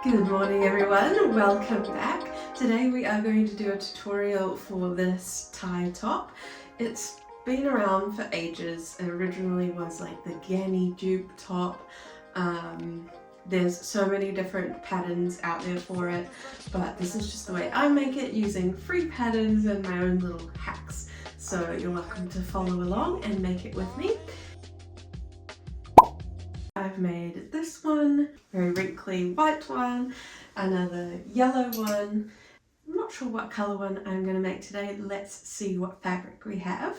Good morning everyone, welcome back. Today we are going to do a tutorial for this tie top. It's been around for ages. It originally was like the Ganny dupe top. There's so many different patterns out there for it, but this is just the way I make it using free patterns and my own little hacks. So you're welcome to follow along and make it with me. I've made this one, very wrinkly white one, another yellow one. I'm not sure what colour one I'm going to make today. Let's see what fabric we have.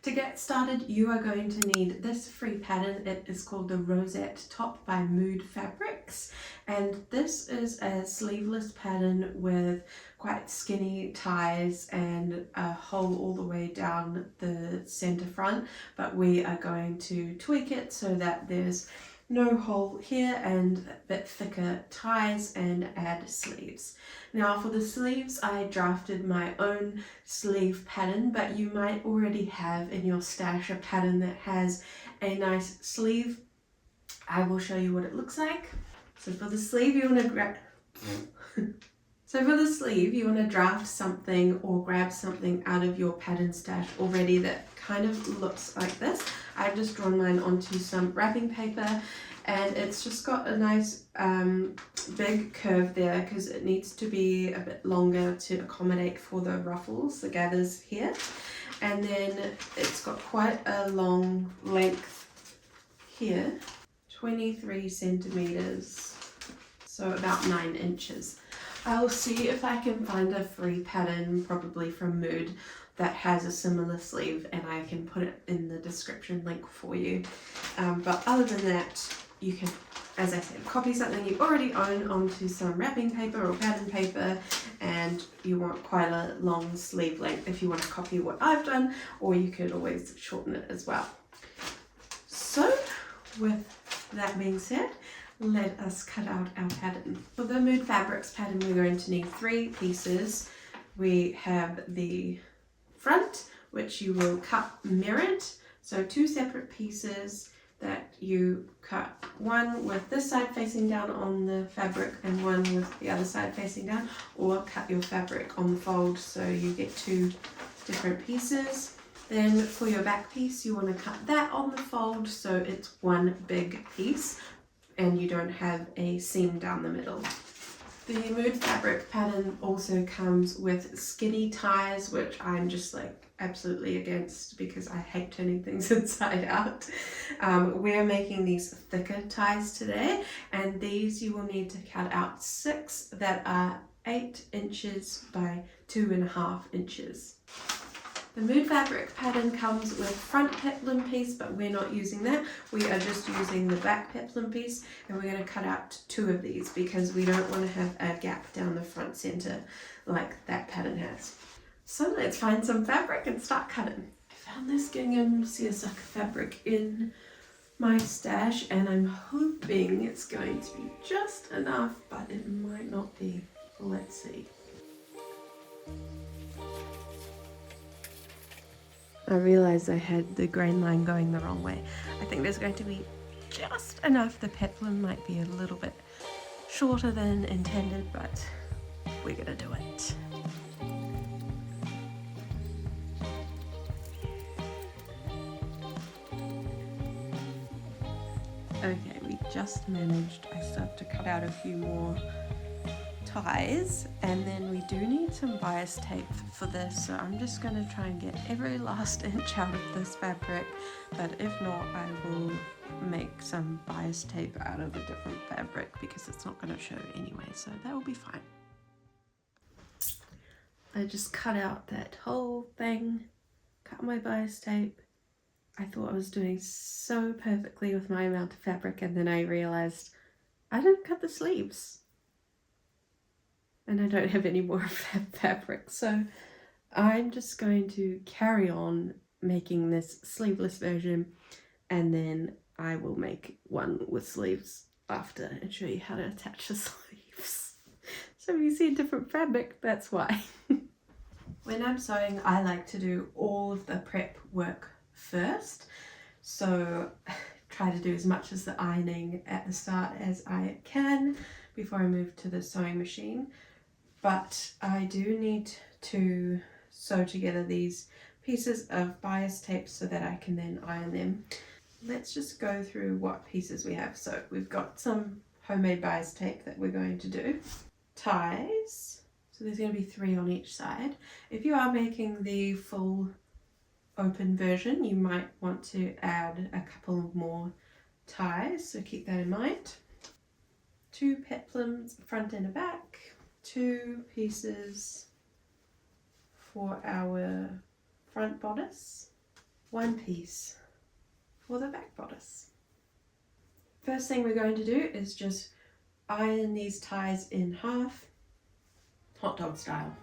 To get started, you are going to need this free pattern. It is called the Rosette Top by Mood Fabrics, and this is a sleeveless pattern with quite skinny ties and a hole all the way down the center front, but we are going to tweak it so that there's no hole here and a bit thicker ties and add sleeves. Now for the sleeves, I drafted my own sleeve pattern, but you might already have in your stash a pattern that has a nice sleeve. I will show you what it looks like. So for the sleeve, you want to draft something or grab something out of your pattern stash already that kind of looks like this. I've just drawn mine onto some wrapping paper, and it's just got a nice big curve there because it needs to be a bit longer to accommodate for the ruffles, the gathers here. And then it's got quite a long length here, 23 centimeters, so about 9 inches. I'll see if I can find a free pattern, probably from Mood, that has a similar sleeve, and I can put it in the description link for you. But other than that, you can, as I said, copy something you already own onto some wrapping paper or pattern paper, and you want quite a long sleeve length if you want to copy what I've done, or you could always shorten it as well. So with that being said, let us cut out our pattern. For the Mood Fabrics pattern, we're going to need 3 pieces. We have the front, which you will cut mirrored, so 2 separate pieces that you cut, one with this side facing down on the fabric and one with the other side facing down, or cut your fabric on the fold so you get 2 different pieces. Then for your back piece, you want to cut that on the fold so it's one big piece and you don't have a seam down the middle. The Mood Fabric pattern also comes with skinny ties, which I'm just like absolutely against because I hate turning things inside out. We're making these thicker ties today, and these you will need to cut out 6 that are 8 inches by 2.5 inches. The Mood Fabric pattern comes with front peplum piece, but we're not using that. We are just using the back peplum piece, and we're going to cut out 2 of these because we don't want to have a gap down the front center like that pattern has. So let's find some fabric and start cutting. I found this gingham seersucker fabric in my stash, and I'm hoping it's going to be just enough, but it might not be. Let's see. I realised I had the grain line going the wrong way. I think there's going to be just enough. The peplum might be a little bit shorter than intended, but we're gonna do it. Okay, we just managed. I still have to cut out a few more ties, and then we do need some bias tape for this, so I'm just going to try and get every last inch out of this fabric, but if not, I will make some bias tape out of a different fabric because it's not going to show anyway, so that will be fine. I just cut out that whole thing, cut my bias tape. I thought I was doing so perfectly with my amount of fabric, and then I realized I didn't cut the sleeves. And I don't have any more fabric, so I'm just going to carry on making this sleeveless version, and then I will make one with sleeves after and show you how to attach the sleeves. So if you see a different fabric, that's why. When I'm sewing, I like to do all of the prep work first, so try to do as much as the ironing at the start as I can before I move to the sewing machine. But I do need to sew together these pieces of bias tape so that I can then iron them. Let's just go through what pieces we have. So we've got some homemade bias tape that we're going to do. Ties. So there's going to be 3 on each side. If you are making the full open version, you might want to add a couple more ties, so keep that in mind. 2 peplums, front and a back. 2 pieces for our front bodice. 1 piece for the back bodice. First thing we're going to do is just iron these ties in half, hot dog style.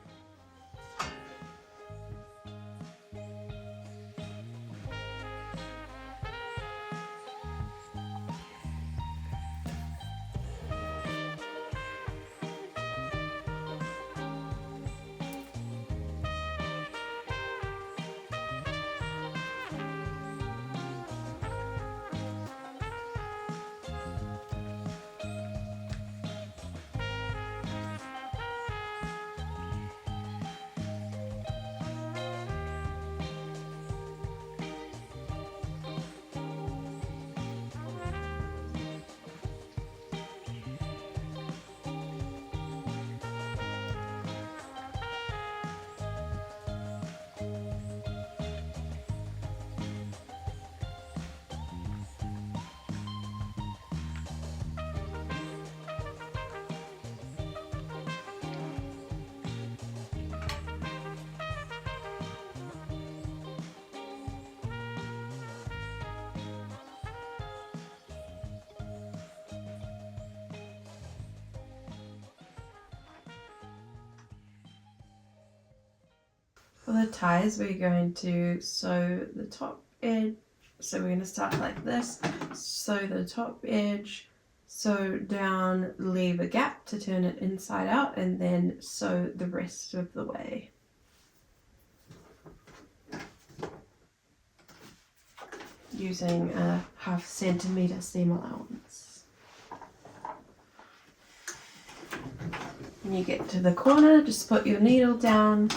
For the ties, we're going to sew the top edge. So we're going to start like this, sew the top edge, sew down, leave a gap to turn it inside out, and then sew the rest of the way. Using a 1/2 centimeter seam allowance. When you get to the corner, just put your needle down,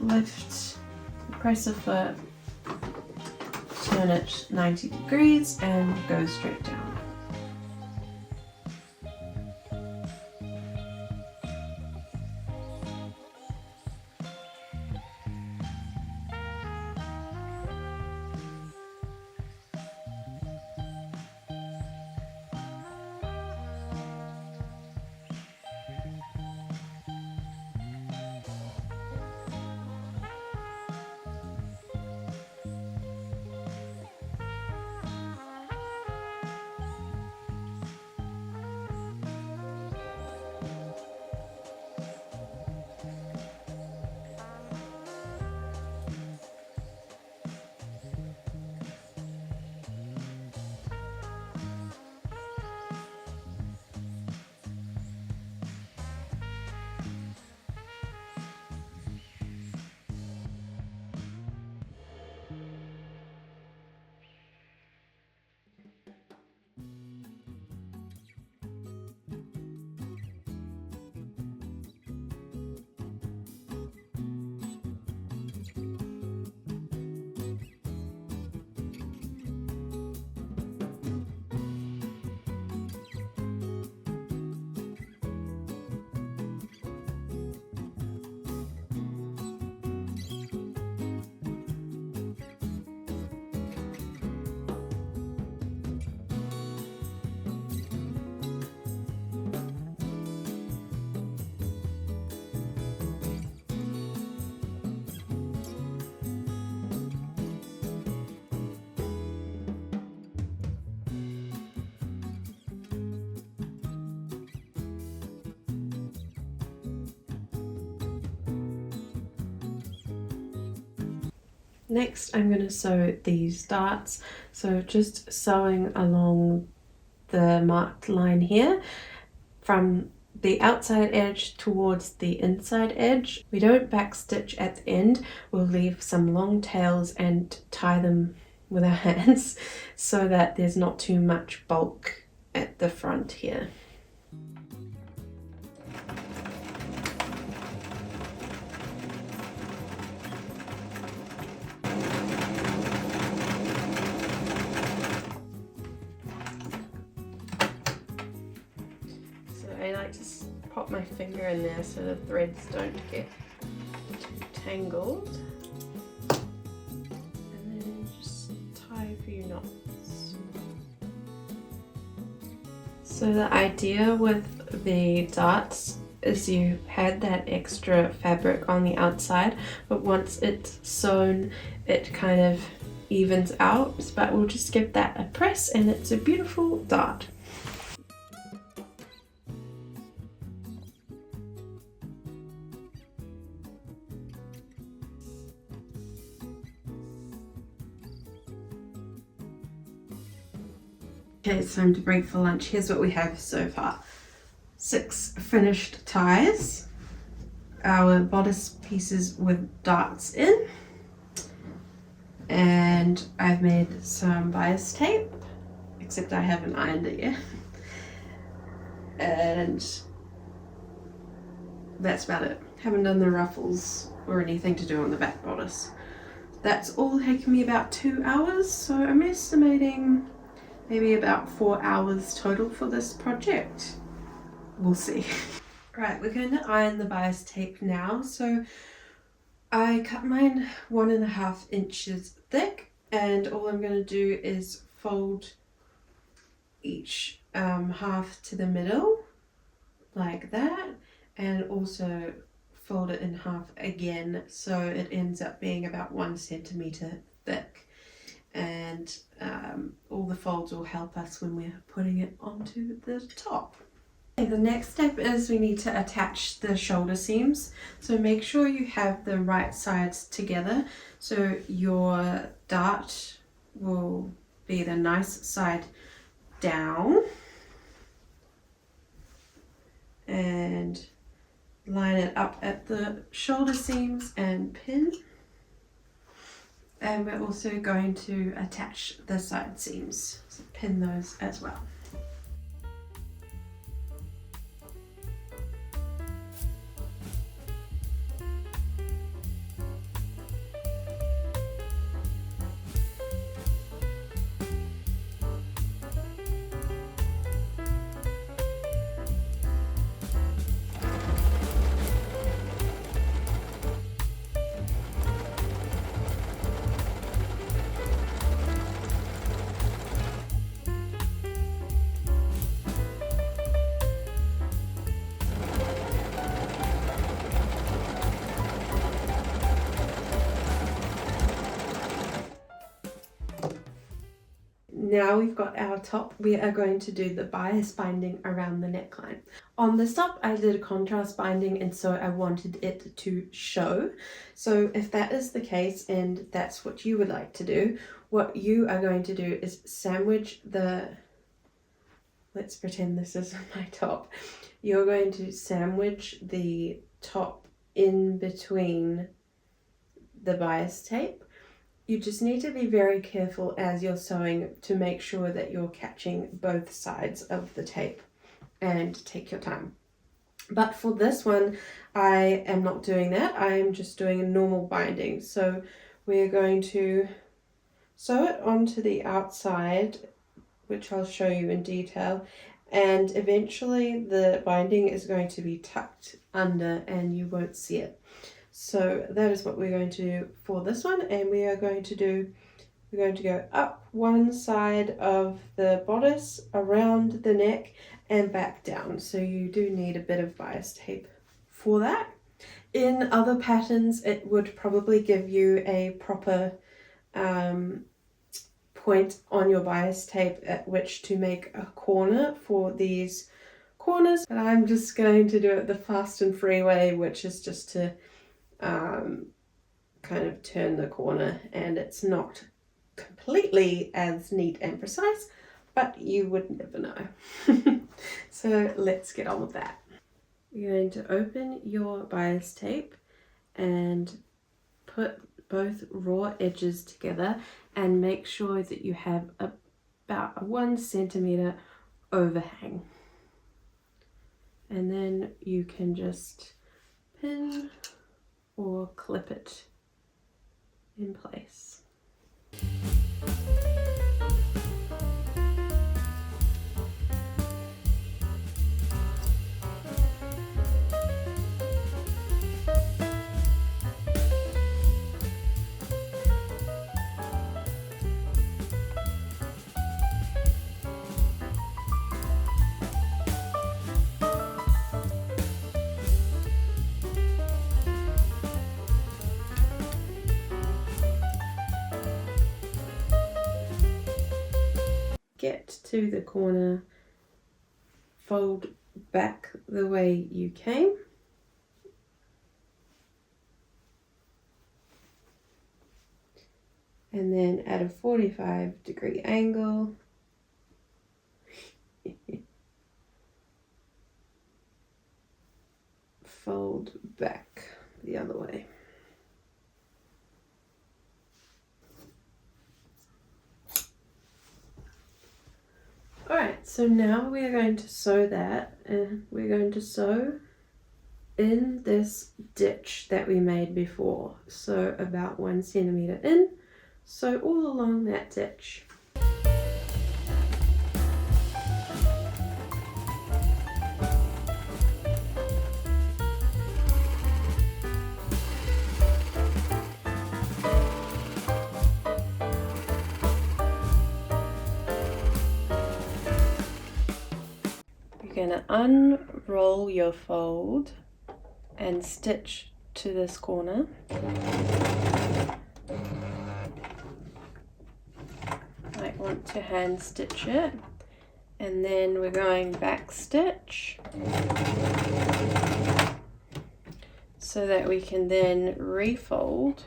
lift, press a foot, turn it 90 degrees and go straight down. Next, I'm going to sew these darts. So just sewing along the marked line here from the outside edge towards the inside edge. We don't backstitch at the end. We'll leave some long tails and tie them with our hands so that there's not too much bulk at the front here. I like to pop my finger in there so the threads don't get too tangled. And then just tie a few knots. So the idea with the darts is you had that extra fabric on the outside, but once it's sewn, it kind of evens out. But we'll just give that a press and it's a beautiful dart. Okay, it's time to break for lunch. Here's what we have so far. 6 finished ties, our bodice pieces with darts in, and I've made some bias tape, except I haven't ironed it yet. And that's about it. Haven't done the ruffles or anything to do on the back bodice. That's all taken me about 2 hours, so I'm estimating maybe about 4 hours total for this project. We'll see. Right, we're going to iron the bias tape now. So I cut mine 1.5 inches thick, and all I'm going to do is fold each half to the middle like that, and also fold it in half again so it ends up being about 1 centimeter thick. And all the folds will help us when we're putting it onto the top. Okay, the next step is we need to attach the shoulder seams. So make sure you have the right sides together. So your dart will be the nice side down. And line it up at the shoulder seams and pin. And we're also going to attach the side seams, so pin those as well. Now we've got our top, we are going to do the bias binding around the neckline. On this top I did a contrast binding, and so I wanted it to show. So if that is the case and that's what you would like to do, what you are going to do is sandwich the, let's pretend this is my top. You're going to sandwich the top in between the bias tape. You just need to be very careful as you're sewing to make sure that you're catching both sides of the tape, and take your time. But for this one, I am not doing that. I am just doing a normal binding. So we're going to sew it onto the outside, which I'll show you in detail, and eventually the binding is going to be tucked under and you won't see it. So that is what we're going to do for this one, and we are going to do, we're going to go up one side of the bodice, around the neck and back down. So you do need a bit of bias tape for that. In other patterns it would probably give you a proper point on your bias tape at which to make a corner for these corners, but I'm just going to do it the fast and free way, which is just to kind of turn the corner, and it's not completely as neat and precise, but you would never know. So let's get on with that. You're going to open your bias tape and put both raw edges together and make sure that you have about a 1 centimeter overhang. And then you can just pin or clip it in place. Get to the corner, fold back the way you came, and then at a 45-degree angle, fold back the other way. Alright, so now we are going to sew that, and we're going to sew in this ditch that we made before. So about 1 centimeter in, sew all along that ditch. You're going to unroll your fold and stitch to this corner. Might want to hand stitch it, and then we're going back stitch so that we can then refold.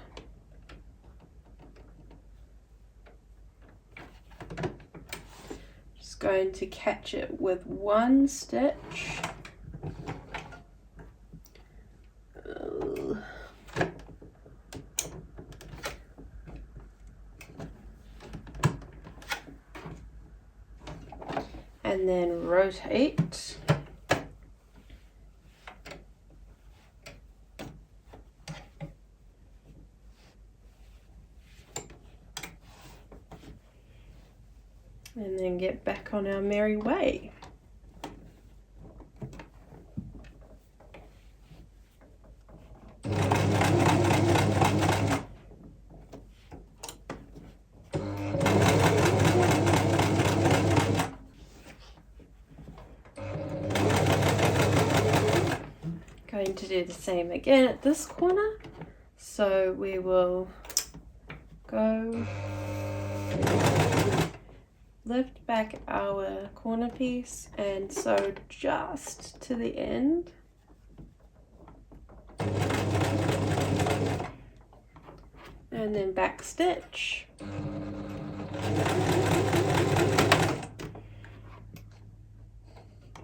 Going to catch it with 1 stitch. And then rotate. And then get back on our merry way. Going to do the same again at this corner. So we will go lift back our corner piece and sew just to the end. And then back stitch.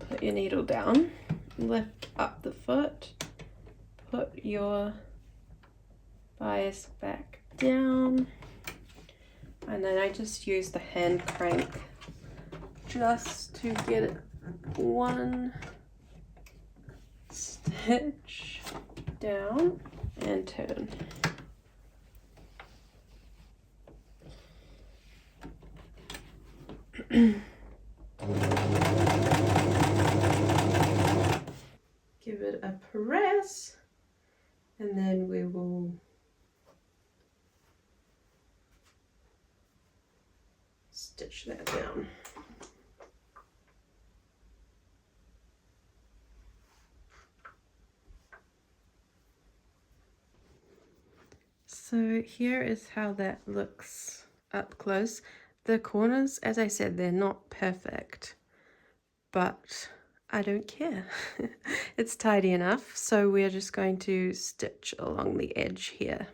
Put your needle down, lift up the foot, put your bias back down. And then I just use the hand crank just to get it 1 stitch down and turn. Give it a press, and then we will stitch that down. So here is how that looks up close. The corners, as I said, they're not perfect, but I don't care. It's tidy enough, so we're just going to stitch along the edge here.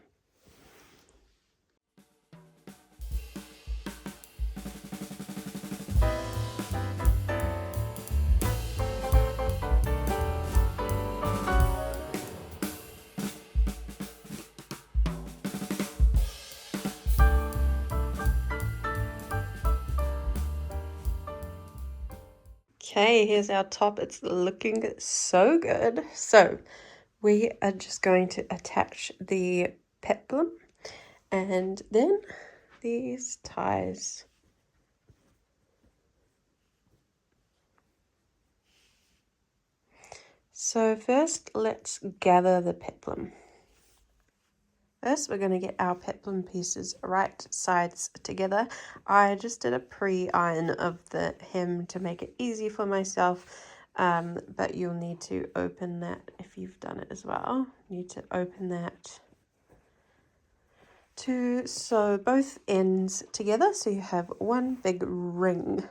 Okay, here's our top. It's looking so good. So we are just going to attach the peplum and then these ties. So first let's gather the peplum. First, we're going to get our peplum pieces right sides together. I just did a pre-iron of the hem to make it easy for myself, but you'll need to open that if you've done it as well. You need to open that to sew both ends together so you have one big ring.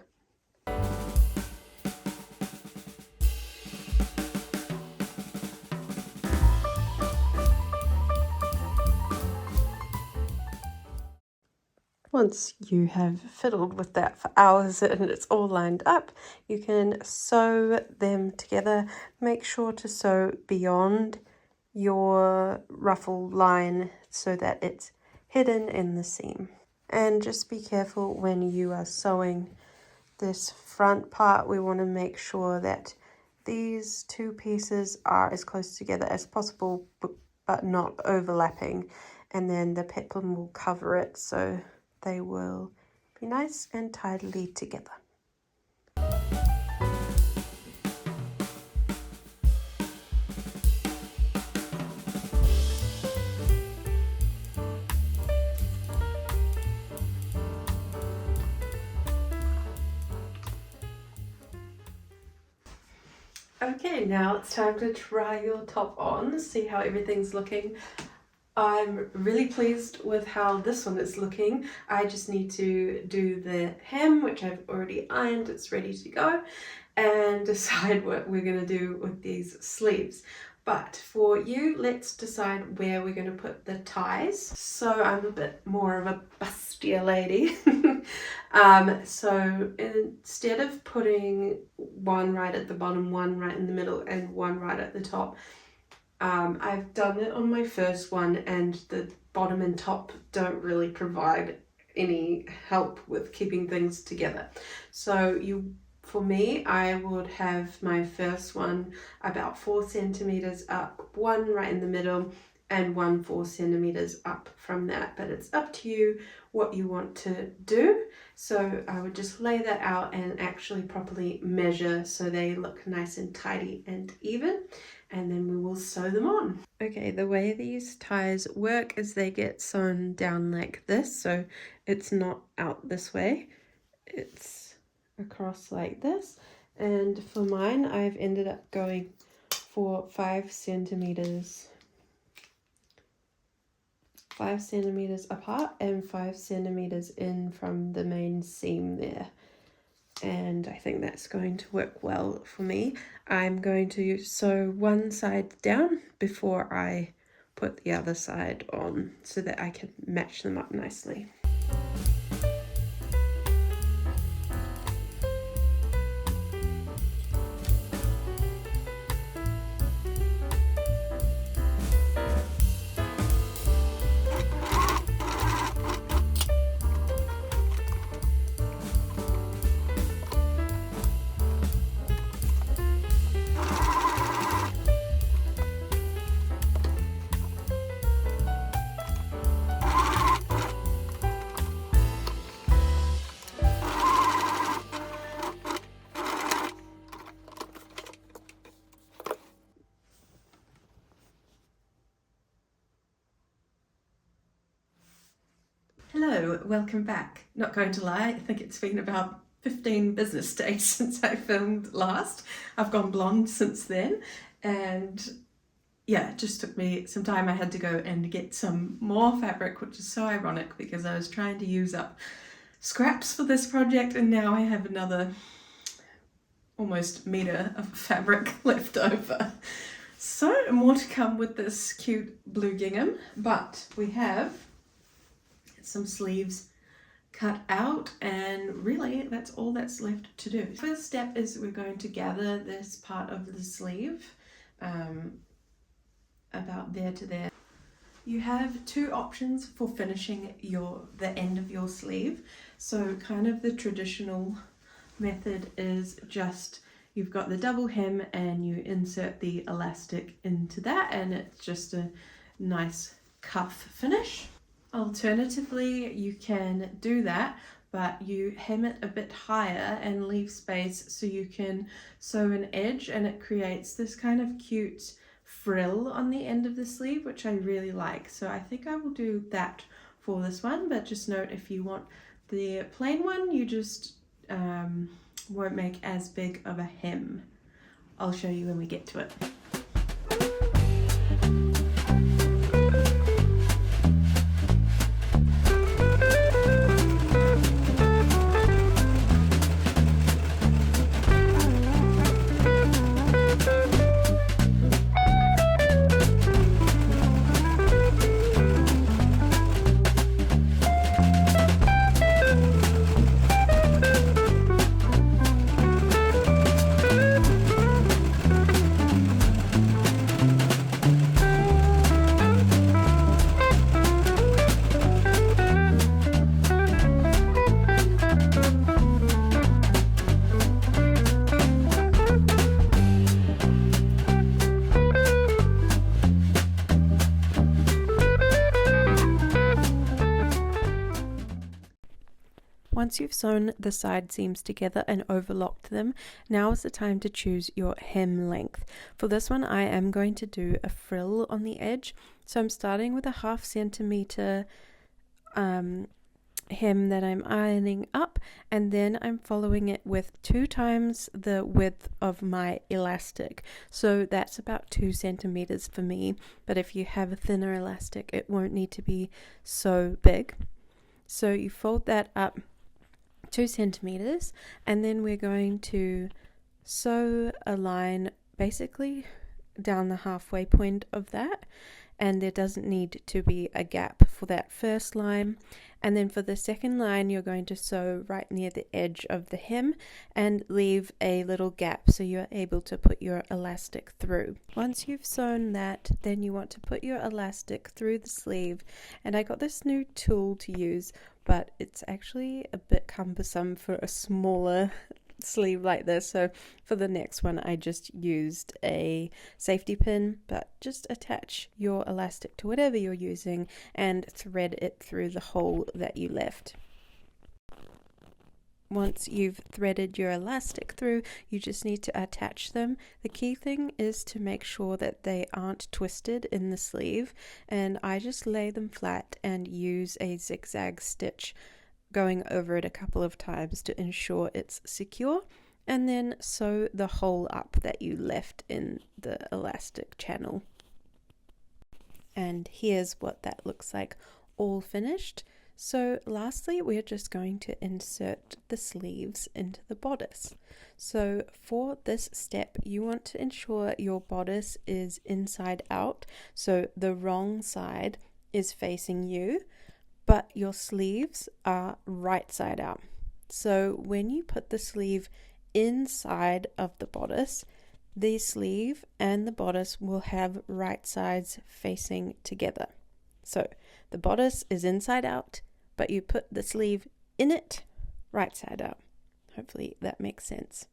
Once you have fiddled with that for hours and it's all lined up, you can sew them together. Make sure to sew beyond your ruffle line so that it's hidden in the seam. And just be careful when you are sewing this front part. We want to make sure that these two pieces are as close together as possible but not overlapping, and then the peplum will cover it so they will be nice and tidily together. Okay, now it's time to try your top on, see how everything's looking. I'm really pleased with how this one is looking. I just need to do the hem, which I've already ironed, it's ready to go, and decide what we're going to do with these sleeves. But for you, let's decide where we're going to put the ties. So I'm a bit more of a bustier lady. So instead of putting one right at the bottom, one right in the middle, and one right at the top, I've done it on my first one, and the bottom and top don't really provide any help with keeping things together. So for me, I would have my first one about 4 centimeters up, one right in the middle, and 4 centimeters up from that. But it's up to you what you want to do. So I would just lay that out and actually properly measure so they look nice and tidy and even, and then we will sew them on. Okay, the way these ties work is they get sewn down like this, so it's not out this way, it's across like this. And for mine, I've ended up going for 5 centimeters apart and 5 centimeters in from the main seam there. And I think that's going to work well for me. I'm going to sew one side down before I put the other side on so that I can match them up nicely. Hello, welcome back. Not going to lie, I think it's been about 15 business days since I filmed last. I've gone blonde since then, and yeah, it just took me some time. I had to go and get some more fabric, which is so ironic because I was trying to use up scraps for this project, and now I have another almost meter of fabric left over. So more to come with this cute blue gingham, but we have some sleeves cut out, and really that's all that's left to do. First step is we're going to gather this part of the sleeve about there to there. You have two options for finishing the end of your sleeve. So kind of the traditional method is just you've got the double hem and you insert the elastic into that, and it's just a nice cuff finish. Alternatively, you can do that, but you hem it a bit higher and leave space so you can sew an edge, and it creates this kind of cute frill on the end of the sleeve, which I really like. So I think I will do that for this one, but just note, if you want the plain one, you just won't make as big of a hem. I'll show you when we get to it. Once you've sewn the side seams together and overlocked them, now is the time to choose your hem length. For this one, I am going to do a frill on the edge. So I'm starting with a 1/2 centimeter hem that I'm ironing up, and then I'm following it with 2 times the width of my elastic. So that's about 2 centimeters for me, but if you have a thinner elastic, it won't need to be so big. So you fold that up 2 centimeters, and then we're going to sew a line basically down the halfway point of that, and there doesn't need to be a gap for that first line. And then for the second line, you're going to sew right near the edge of the hem and leave a little gap so you're able to put your elastic through. Once you've sewn that, then you want to put your elastic through the sleeve, and I got this new tool to use, but it's actually a bit cumbersome for a smaller sleeve like this. So for the next one, I just used a safety pin, but just attach your elastic to whatever you're using and thread it through the hole that you left. Once you've threaded your elastic through, you just need to attach them. The key thing is to make sure that they aren't twisted in the sleeve, and I just lay them flat and use a zigzag stitch going over it a couple of times to ensure it's secure, and then sew the hole up that you left in the elastic channel. And here's what that looks like all finished. So lastly, we're just going to insert the sleeves into the bodice. So for this step, you want to ensure your bodice is inside out, so the wrong side is facing you, but your sleeves are right side out. So when you put the sleeve inside of the bodice, the sleeve and the bodice will have right sides facing together. So the bodice is inside out, but you put the sleeve in it right side out. Hopefully that makes sense.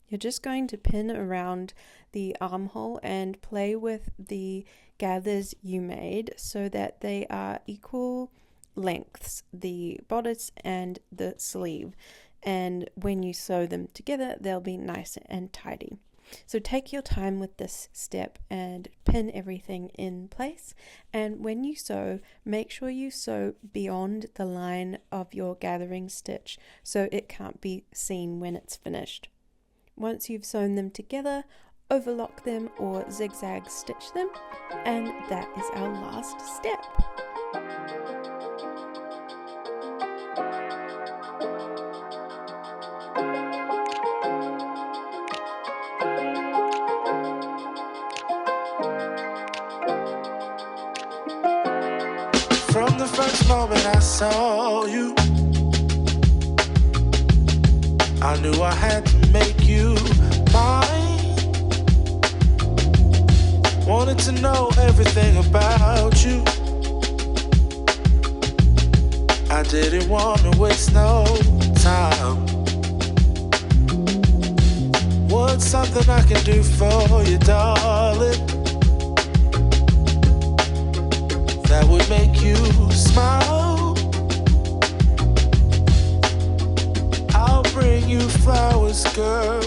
You're just going to pin around the armhole and play with the gathers you made so that they are equal lengths, the bodice and the sleeve. And when you sew them together, they'll be nice and tidy. So take your time with this step and pin everything in place. And when you sew, make sure you sew beyond the line of your gathering stitch so it can't be seen when it's finished. Once you've sewn them together, overlock them or zigzag stitch them, and that is our last step. From the first moment I saw you, I knew I had to make you mine. Wanted to know everything about you. I didn't want to waste no time. something I can do for you, darling, that would make you smile? I'll bring you flowers, girl,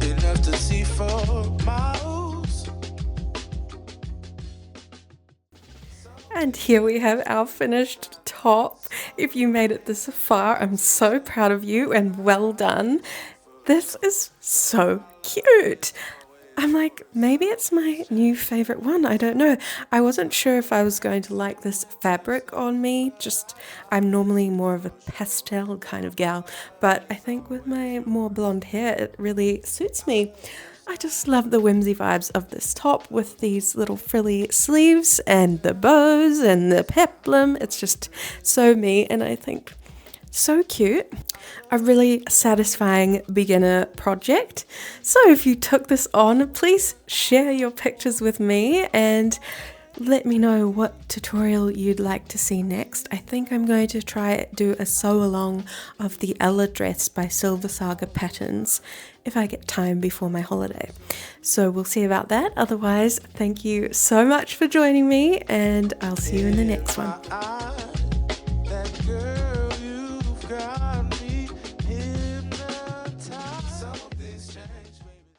enough to see for miles. And here we have our finished top. If you made it this far, I'm so proud of you and well done. This is so cute. I'm like, maybe it's my new favorite one. I don't know. I wasn't sure if I was going to like this fabric on me. I'm normally more of a pastel kind of gal, but I think with my more blonde hair, it really suits me. I just love the whimsy vibes of this top with these little frilly sleeves and the bows and the peplum. It's just so me, and I think so cute. A really satisfying beginner project. So if you took this on, please share your pictures with me and let me know what tutorial you'd like to see next. I think I'm going to try do a sew along of the Ella dress by Silver Saga Patterns if I get time before my holiday. So we'll see about that. Otherwise, thank you so much for joining me, and I'll see you in the next one. That girl you've got.